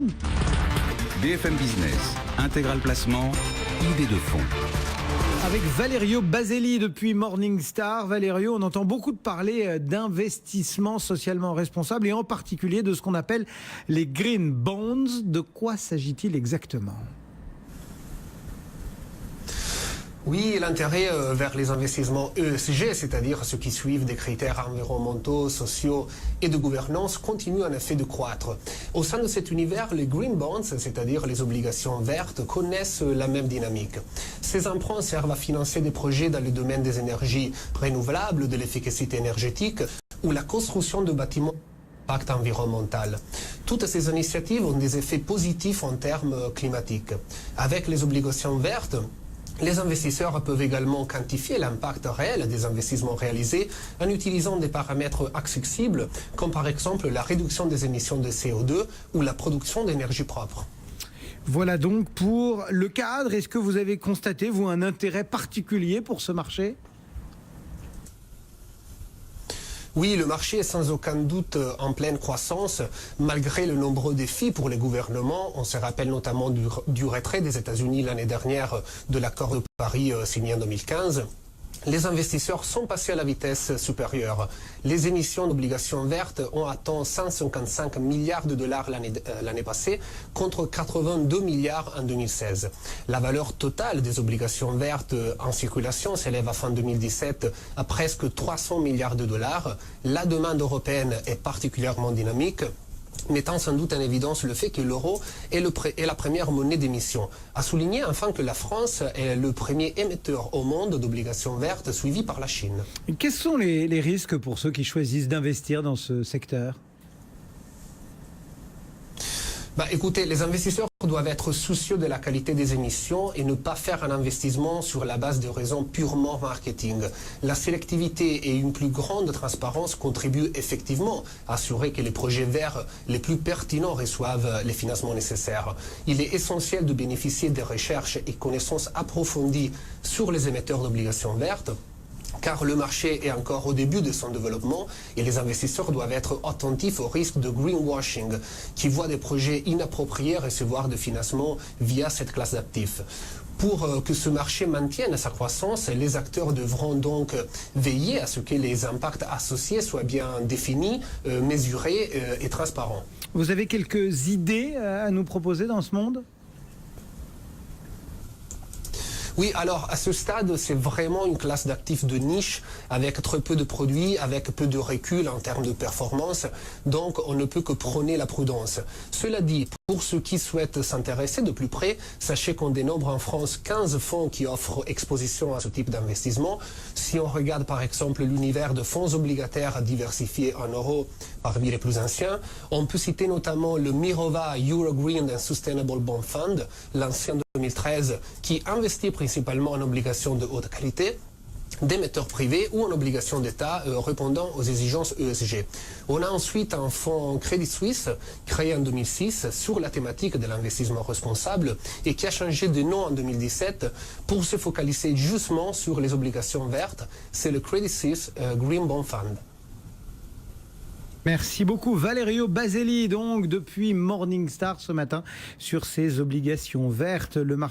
BFM Business, intégral placement, idée de fond. Avec Valerio Baselli depuis Morningstar. Valerio, on entend beaucoup de parler d'investissement socialement responsable et en particulier de ce qu'on appelle les green bonds. De quoi s'agit-il exactement ? Oui, l'intérêt vers les investissements ESG, c'est-à-dire ceux qui suivent des critères environnementaux, sociaux et de gouvernance, continue en effet de croître. Au sein de cet univers, les green bonds, c'est-à-dire les obligations vertes, connaissent la même dynamique. Ces emprunts servent à financer des projets dans le domaine des énergies renouvelables, de l'efficacité énergétique ou la construction de bâtiments impact environnemental. Toutes ces initiatives ont des effets positifs en termes climatiques. Avec les obligations vertes, les investisseurs peuvent également quantifier l'impact réel des investissements réalisés en utilisant des paramètres accessibles, comme par exemple la réduction des émissions de CO2 ou la production d'énergie propre. Voilà donc pour le cadre. Est-ce que vous avez constaté, vous, un intérêt particulier pour ce marché ? Oui, le marché est sans aucun doute en pleine croissance, malgré le nombreux défis pour les gouvernements. On se rappelle notamment du retrait des États-Unis l'année dernière de l'accord de Paris signé en 2015. Les investisseurs sont passés à la vitesse supérieure. Les émissions d'obligations vertes ont atteint 155 milliards de dollars l'année passée, contre 82 milliards en 2016. La valeur totale des obligations vertes en circulation s'élève à fin 2017 à presque 300 milliards de dollars. La demande européenne est particulièrement dynamique, mettant sans doute en évidence le fait que l'euro est la première monnaie d'émission. À souligner enfin que la France est le premier émetteur au monde d'obligations vertes, suivi par la Chine. Et quels sont les risques pour ceux qui choisissent d'investir dans ce secteur ? Écoutez, les investisseurs doivent être soucieux de la qualité des émissions et ne pas faire un investissement sur la base de raisons purement marketing. La sélectivité et une plus grande transparence contribuent effectivement à assurer que les projets verts les plus pertinents reçoivent les financements nécessaires. Il est essentiel de bénéficier des recherches et connaissances approfondies sur les émetteurs d'obligations vertes, car le marché est encore au début de son développement et les investisseurs doivent être attentifs au risque de greenwashing, qui voit des projets inappropriés recevoir de financement via cette classe d'actifs. Pour que ce marché maintienne sa croissance, les acteurs devront donc veiller à ce que les impacts associés soient bien définis, mesurés et transparents. Vous avez quelques idées à nous proposer dans ce monde ? Oui, alors à ce stade, c'est vraiment une classe d'actifs de niche avec très peu de produits, avec peu de recul en termes de performance. Donc, on ne peut que prôner la prudence. Cela dit, pour ceux qui souhaitent s'intéresser de plus près, sachez qu'on dénombre en France 15 fonds qui offrent exposition à ce type d'investissement. Si on regarde par exemple l'univers de fonds obligataires diversifiés en euros parmi les plus anciens, on peut citer notamment le Mirova Euro Green and Sustainable Bond Fund, l'ancien de 2013, qui investit principalement en obligations de haute qualité, d'émetteurs privés ou en obligations d'État répondant aux exigences ESG. On a ensuite un fonds Credit Suisse créé en 2006 sur la thématique de l'investissement responsable et qui a changé de nom en 2017 pour se focaliser justement sur les obligations vertes. C'est le Credit Suisse Green Bond Fund. Merci beaucoup Valerio Baselli, donc depuis Morningstar ce matin sur ces obligations vertes. Le marché